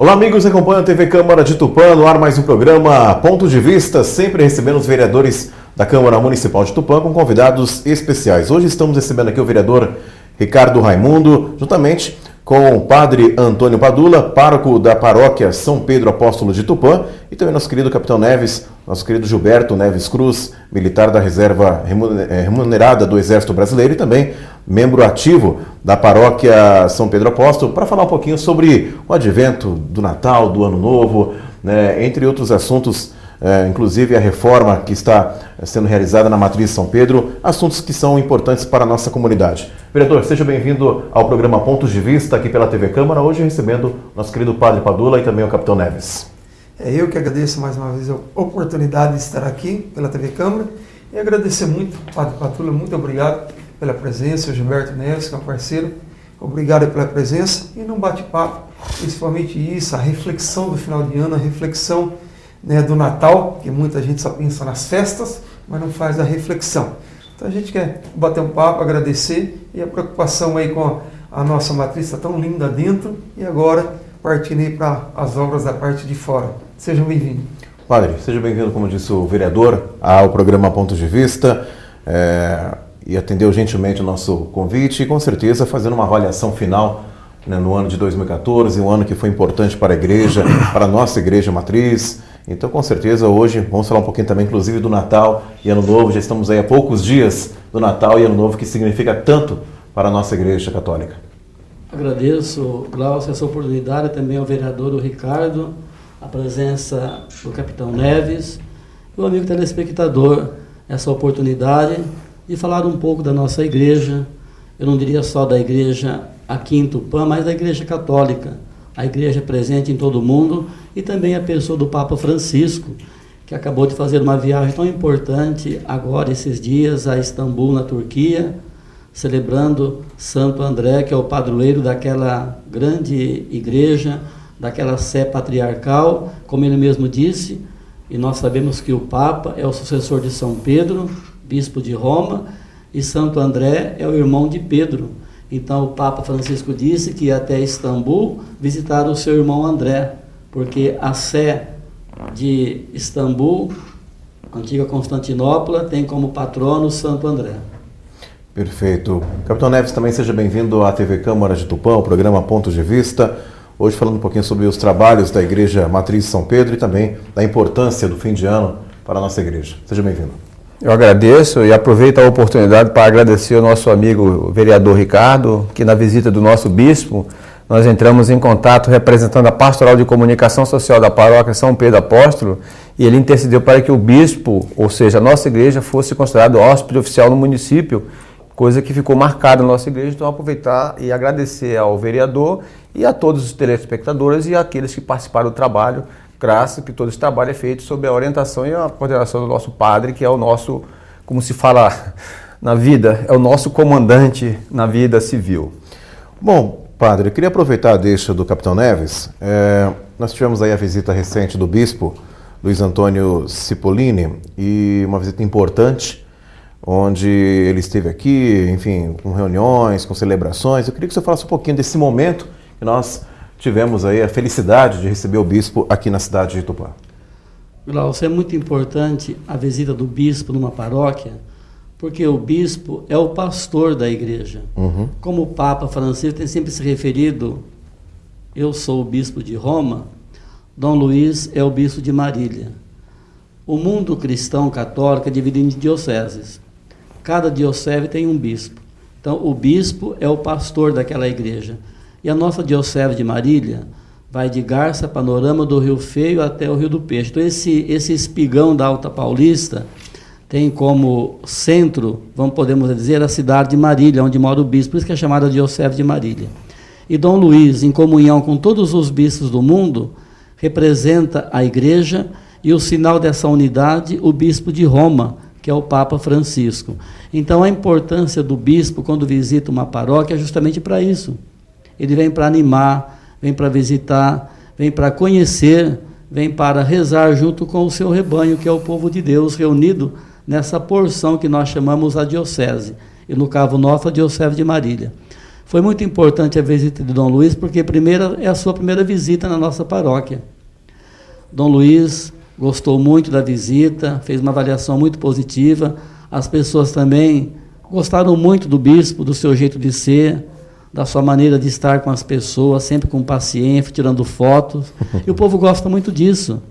Olá, amigos que acompanham a TV Câmara de Tupã, no ar mais um programa Ponto de Vista, sempre recebendo os vereadores da Câmara Municipal de Tupã com convidados especiais. Hoje estamos recebendo aqui o vereador Ricardo Raimundo, juntamente com o padre Antônio Padula, pároco da paróquia São Pedro Apóstolo de Tupã, e também nosso querido capitão Neves, nosso querido Gilberto Neves Cruz, militar da reserva remunerada do Exército Brasileiro e também membro ativo da paróquia São Pedro Apóstolo, para falar um pouquinho sobre o advento do Natal, do Ano Novo, né, entre outros assuntos, inclusive a reforma que está sendo realizada na Matriz São Pedro, assuntos que são importantes para a nossa comunidade. Vereador, seja bem-vindo ao programa Pontos de Vista aqui pela TV Câmara, hoje recebendo nosso querido padre Padula e também o capitão Neves. Eu que agradeço mais uma vez a oportunidade de estar aqui pela TV Câmara e agradecer muito, padre Padula, muito obrigado pela presença, o Gilberto Neves, que é um parceiro, obrigado pela presença e num bate-papo, principalmente isso, a reflexão do final de ano, a reflexão, né, do Natal, que muita gente só pensa nas festas, mas não faz a reflexão. Então a gente quer bater um papo, agradecer e a preocupação aí com a nossa matriz está tão linda dentro e agora partindo aí para as obras da parte de fora. Sejam bem-vindos. Padre, seja bem-vindo, como disse o vereador, ao programa Pontos de Vista. E atendeu gentilmente o nosso convite e com certeza fazendo uma avaliação final, né, no ano de 2014, um ano que foi importante para a igreja, para a nossa igreja matriz. Então, com certeza, hoje vamos falar um pouquinho também, inclusive, do Natal e Ano Novo. Já estamos aí há poucos dias do Natal e Ano Novo, que significa tanto para a nossa igreja católica. Agradeço, Glaucio, essa oportunidade, também ao vereador o Ricardo, a presença do capitão Neves e o amigo telespectador, essa oportunidade de falar um pouco da nossa igreja. Eu não diria só da igreja aqui em Tupã, mas da igreja católica, a igreja presente em todo o mundo, e também a pessoa do Papa Francisco, que acabou de fazer uma viagem tão importante agora, esses dias, a Istambul, na Turquia, celebrando Santo André, que é o padroeiro daquela grande igreja, daquela sé patriarcal, como ele mesmo disse, e nós sabemos que o Papa é o sucessor de São Pedro, bispo de Roma, e Santo André é o irmão de Pedro. Então o Papa Francisco disse que ia até Istambul visitar o seu irmão André, porque a sé de Istambul, antiga Constantinopla, tem como patrono Santo André. Perfeito. Capitão Neves, também seja bem-vindo à TV Câmara de Tupã, o programa Pontos de Vista. Hoje falando um pouquinho sobre os trabalhos da Igreja Matriz São Pedro e também da importância do fim de ano para a nossa igreja. Seja bem-vindo. Eu agradeço e aproveito a oportunidade para agradecer ao nosso amigo o vereador Ricardo, que na visita do nosso bispo, nós entramos em contato representando a Pastoral de Comunicação Social da Paróquia São Pedro Apóstolo, e ele intercedeu para que o bispo, ou seja, a nossa igreja, fosse considerado hóspede oficial no município, coisa que ficou marcada na nossa igreja. Então, aproveitar e agradecer ao vereador e a todos os telespectadores e aqueles que participaram do trabalho, graças que todo esse trabalho é feito sob a orientação e a coordenação do nosso padre, que é o nosso, como se fala na vida, é o nosso comandante na vida civil. Bom, padre, eu queria aproveitar a deixa do capitão Neves. Nós tivemos aí a visita recente do bispo Luiz Antônio Cipollini, e uma visita importante, onde ele esteve aqui, enfim, com reuniões, com celebrações. Eu queria que você falasse um pouquinho desse momento que nós tivemos aí a felicidade de receber o bispo aqui na cidade de Tupã. Glaucio, é muito importante a visita do bispo numa paróquia, porque o bispo é o pastor da igreja. Como o Papa Francisco tem sempre se referido, eu sou o bispo de Roma, Dom Luiz é o bispo de Marília. O mundo cristão católico é dividido em dioceses. Cada diocese tem um bispo. Então, o bispo é o pastor daquela igreja. E a nossa diocese de Marília vai de Garça, Panorama, do Rio Feio até o Rio do Peixe. Então, esse espigão da Alta Paulista tem como centro, podemos dizer, a cidade de Marília, onde mora o bispo, por isso que é chamada diocese de Marília. E Dom Luiz, em comunhão com todos os bispos do mundo, representa a igreja, e o sinal dessa unidade, o bispo de Roma, que é o Papa Francisco. Então, a importância do bispo, quando visita uma paróquia, é justamente para isso. Ele vem para animar, vem para visitar, vem para conhecer, vem para rezar junto com o seu rebanho, que é o povo de Deus, reunido nessa porção que nós chamamos a diocese. E no caso nosso, a diocese de Marília. Foi muito importante a visita de Dom Luiz, porque é a sua primeira visita na nossa paróquia. Dom Luiz gostou muito da visita, fez uma avaliação muito positiva. As pessoas também gostaram muito do bispo, do seu jeito de ser, da sua maneira de estar com as pessoas, sempre com paciência, tirando fotos. E o povo gosta muito disso,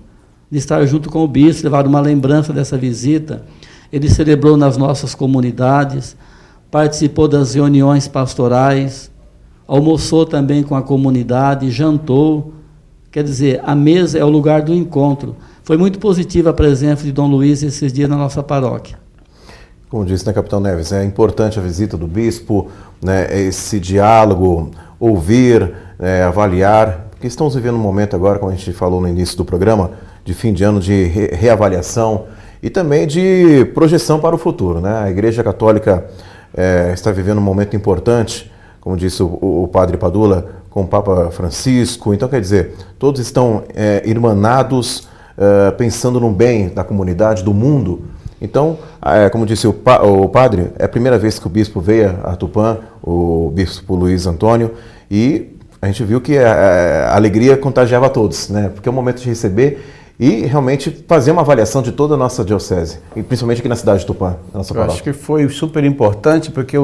de estar junto com o bispo, levar uma lembrança dessa visita. Ele celebrou nas nossas comunidades, participou das reuniões pastorais, almoçou também com a comunidade, jantou. Quer dizer, a mesa é o lugar do encontro. Foi muito positiva a presença de Dom Luiz esses dias na nossa paróquia. Como disse, né, Capitão Neves, é importante a visita do bispo, né, esse diálogo, ouvir, avaliar, porque estamos vivendo um momento agora, como a gente falou no início do programa, de fim de ano, de reavaliação e também de projeção para o futuro, né? A Igreja Católica está vivendo um momento importante, como disse o Padre Padula, com o Papa Francisco. Então, quer dizer, todos estão irmanados, pensando no bem da comunidade, do mundo. Então, como disse o padre, é a primeira vez que o bispo veio a Tupã, o bispo Luiz Antônio, e a gente viu que a alegria contagiava a todos, né? Porque é o momento de receber e realmente fazer uma avaliação de toda a nossa diocese, e principalmente aqui na cidade de Tupã, na nossa paróquia. Eu acho que foi super importante, porque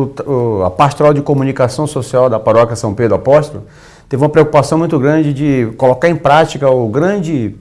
a Pastoral de Comunicação Social da Paróquia São Pedro Apóstolo teve uma preocupação muito grande de colocar em prática o grande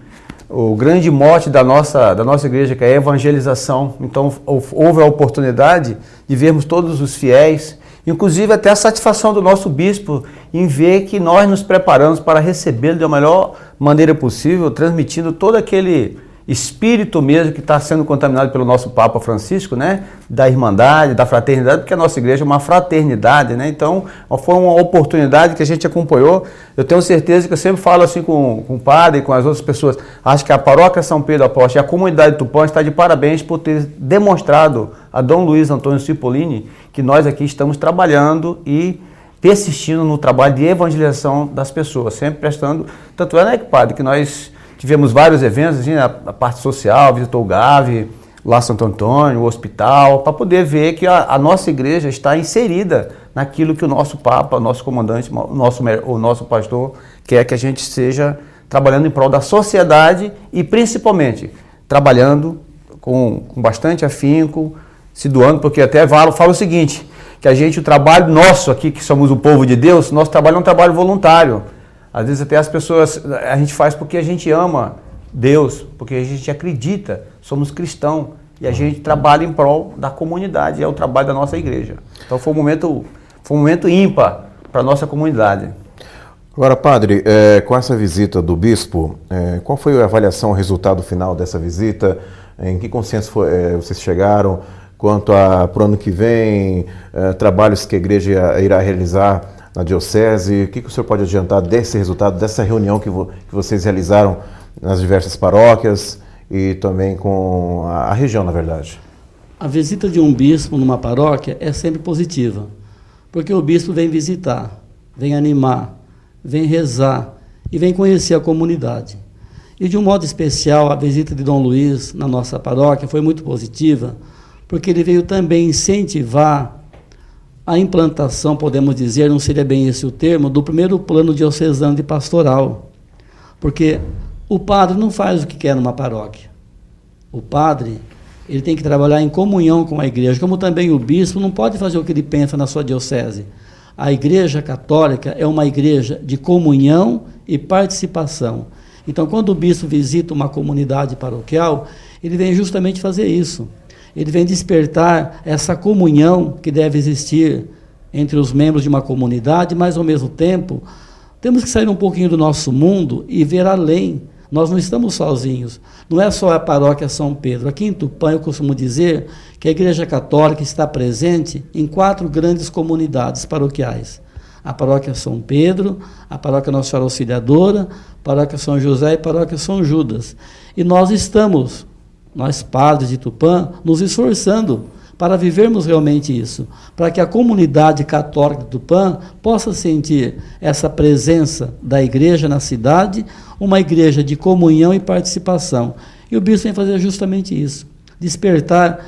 mote da nossa igreja, que é a evangelização. Então, houve a oportunidade de vermos todos os fiéis, inclusive até a satisfação do nosso bispo em ver que nós nos preparamos para recebê-lo da melhor maneira possível, transmitindo todo aquele espírito mesmo que está sendo contaminado pelo nosso Papa Francisco, né? Da irmandade, da fraternidade, porque a nossa igreja é uma fraternidade, né? Então, foi uma oportunidade que a gente acompanhou. Eu tenho certeza que eu sempre falo assim com o padre e com as outras pessoas, acho que a Paróquia São Pedro Apóstolo e a comunidade de Tupã está de parabéns por ter demonstrado a Dom Luiz Antônio Cipollini que nós aqui estamos trabalhando e persistindo no trabalho de evangelização das pessoas, sempre prestando, tanto é, né, padre, que nós tivemos vários eventos, assim, a parte social, visitou o GAV, lá Santo Antônio, o hospital, para poder ver que a nossa igreja está inserida naquilo que o nosso Papa, o nosso comandante, o nosso pastor quer que a gente esteja trabalhando em prol da sociedade e principalmente trabalhando com bastante afinco, se doando, porque até falo o seguinte, que o trabalho nosso aqui, que somos o povo de Deus, nosso trabalho é um trabalho voluntário. Às vezes até as pessoas, a gente faz porque a gente ama Deus, porque a gente acredita, somos cristãos e a gente trabalha em prol da comunidade, é o trabalho da nossa igreja. Então foi um momento ímpar para a nossa comunidade. Agora, padre, com essa visita do bispo, qual foi a avaliação, o resultado final dessa visita? Em que consenso vocês chegaram quanto para o ano que vem, trabalhos que a igreja irá realizar na diocese? O que o senhor pode adiantar desse resultado, dessa reunião que vocês realizaram nas diversas paróquias e também com a região, na verdade? A visita de um bispo numa paróquia é sempre positiva, porque o bispo vem visitar, vem animar, vem rezar e vem conhecer a comunidade. E de um modo especial, a visita de Dom Luiz na nossa paróquia foi muito positiva, porque ele veio também incentivar a implantação, podemos dizer, não seria bem esse o termo, do primeiro plano diocesano de pastoral. Porque o padre não faz o que quer numa paróquia. O padre, ele tem que trabalhar em comunhão com a igreja, como também o bispo não pode fazer o que ele pensa na sua diocese. A Igreja Católica é uma igreja de comunhão e participação. Então, quando o bispo visita uma comunidade paroquial, ele vem justamente fazer isso. Ele vem despertar essa comunhão que deve existir entre os membros de uma comunidade, mas, ao mesmo tempo, temos que sair um pouquinho do nosso mundo e ver além. Nós não estamos sozinhos. Não é só a paróquia São Pedro. Aqui em Tupã, eu costumo dizer que a Igreja Católica está presente em 4 grandes comunidades paroquiais. A paróquia São Pedro, a paróquia Nossa Senhora Auxiliadora, a paróquia São José e a paróquia São Judas. E nós estamos, nós padres de Tupã, nos esforçando para vivermos realmente isso, para que a comunidade católica de Tupã possa sentir essa presença da igreja na cidade, uma igreja de comunhão e participação. E o bispo vem fazer justamente isso, despertar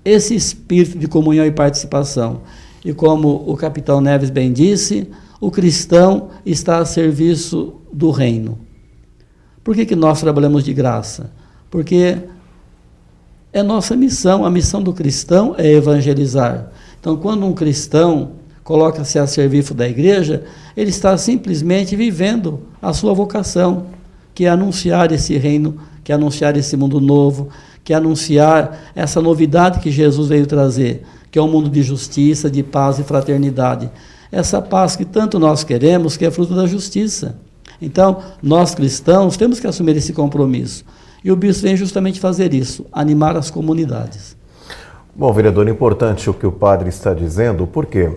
esse espírito de comunhão e participação. E como o capitão Neves bem disse, o cristão está a serviço do reino. Por que nós trabalhamos de graça? Porque é nossa missão, a missão do cristão é evangelizar. Então, quando um cristão coloca-se a serviço da igreja, ele está simplesmente vivendo a sua vocação, que é anunciar esse reino, que é anunciar esse mundo novo, que é anunciar essa novidade que Jesus veio trazer, que é um mundo de justiça, de paz e fraternidade. Essa paz que tanto nós queremos, que é fruto da justiça. Então, nós cristãos temos que assumir esse compromisso. E o bispo vem justamente fazer isso, animar as comunidades. Bom, vereador, é importante o que o padre está dizendo, porque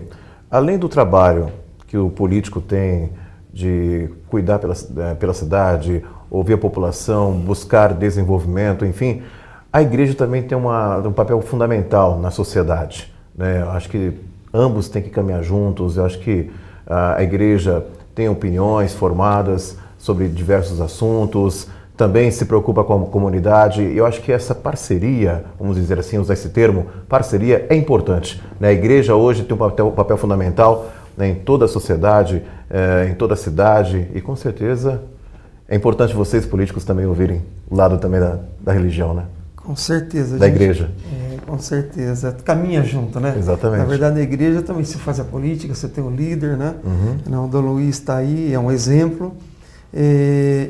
além do trabalho que o político tem de cuidar pela cidade, ouvir a população, buscar desenvolvimento, enfim, a igreja também tem um papel fundamental na sociedade, né? Eu acho que ambos têm que caminhar juntos. Eu acho que a igreja tem opiniões formadas sobre diversos assuntos, também se preocupa com a comunidade. Eu acho que essa parceria, vamos dizer assim, usar esse termo, parceria é importante, né? A igreja hoje tem um papel fundamental, né, em toda a sociedade, em toda a cidade, e com certeza é importante vocês políticos também ouvirem o lado também da religião, né? Com certeza. Da igreja. Com certeza. Caminha junto, né? Exatamente. Na verdade, na igreja também se faz a política, você tem o líder, né? Uhum. O Dom Luiz está aí, é um exemplo.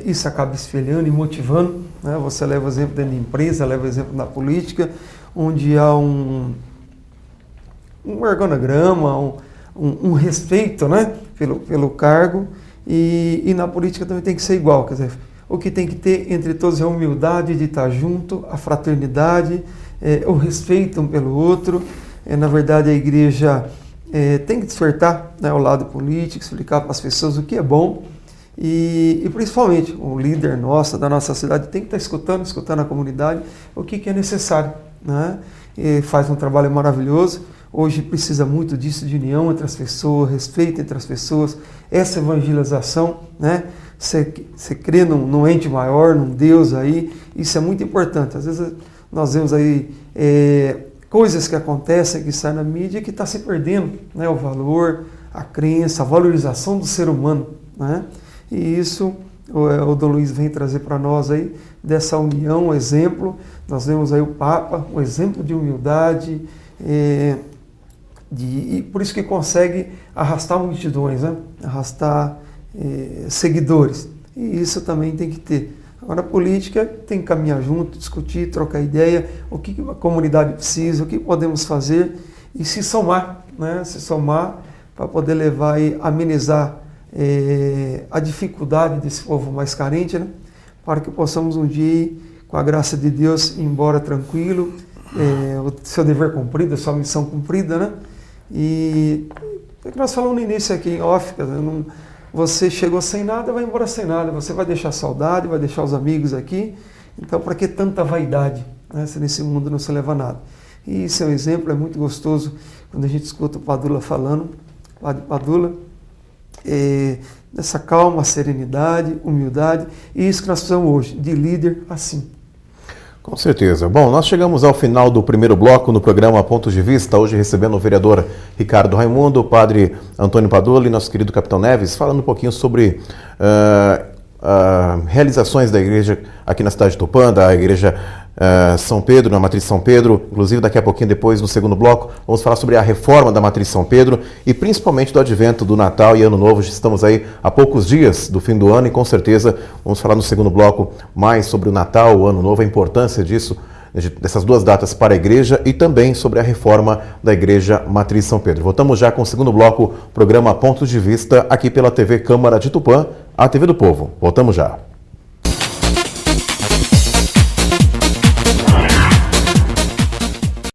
Isso acaba espelhando e motivando, né? Você leva o exemplo dentro da empresa, leva o exemplo na política, onde há um organograma, um respeito, né? pelo cargo, e na política também tem que ser igual, quer dizer, o que tem que ter entre todos é a humildade de estar junto, a fraternidade, o respeito um pelo outro. Na verdade, a igreja tem que despertar, né, o lado político, explicar para as pessoas o que é bom, e principalmente o líder nosso, da nossa cidade, tem que estar escutando a comunidade, o que é necessário, né? E faz um trabalho maravilhoso. Hoje precisa muito disso, de união entre as pessoas, respeito entre as pessoas, essa evangelização, né? Você crê num ente maior, num Deus aí, isso é muito importante. Às vezes nós vemos aí coisas que acontecem, que saem na mídia, que está se perdendo, né? O valor, a crença, a valorização do ser humano, né? E isso o Dom Luiz vem trazer para nós aí, dessa união, um exemplo. Nós vemos aí o Papa, um exemplo de humildade, e por isso que consegue arrastar multidões, né? Arrastar seguidores. E isso também tem que ter. Agora, a política tem que caminhar junto, discutir, trocar ideia, o que a comunidade precisa, o que podemos fazer e se somar, né? Se somar para poder levar e amenizar a dificuldade desse povo mais carente, né? Para que possamos um dia, com a graça de Deus, ir embora tranquilo, o seu dever cumprido, a sua missão cumprida, né? E é que nós falamos no início aqui em off, você chegou sem nada, vai embora sem nada, você vai deixar saudade, vai deixar os amigos aqui, então para que tanta vaidade, né, se nesse mundo não se leva nada? E isso é um exemplo, é muito gostoso quando a gente escuta o Padula falando, Padre Padula, dessa calma, serenidade, humildade, e isso que nós precisamos hoje, de líder assim. Com certeza. Bom, nós chegamos ao final do primeiro bloco no programa Pontos de Vista, hoje recebendo o vereador Ricardo Raimundo, o padre Antônio Padula e nosso querido capitão Neves, falando um pouquinho sobre realizações da igreja aqui na cidade de Tupã, da igreja São Pedro, na Matriz São Pedro. Inclusive, daqui a pouquinho, depois, no segundo bloco, vamos falar sobre a reforma da Matriz São Pedro e principalmente do advento do Natal e Ano Novo. Estamos aí a poucos dias do fim do ano e, com certeza, vamos falar no segundo bloco mais sobre o Natal, o Ano Novo, a importância disso, dessas duas datas para a igreja e também sobre a reforma da igreja Matriz São Pedro. Voltamos já com o segundo bloco, programa Pontos de Vista, aqui pela TV Câmara de Tupã, a TV do Povo. Voltamos já.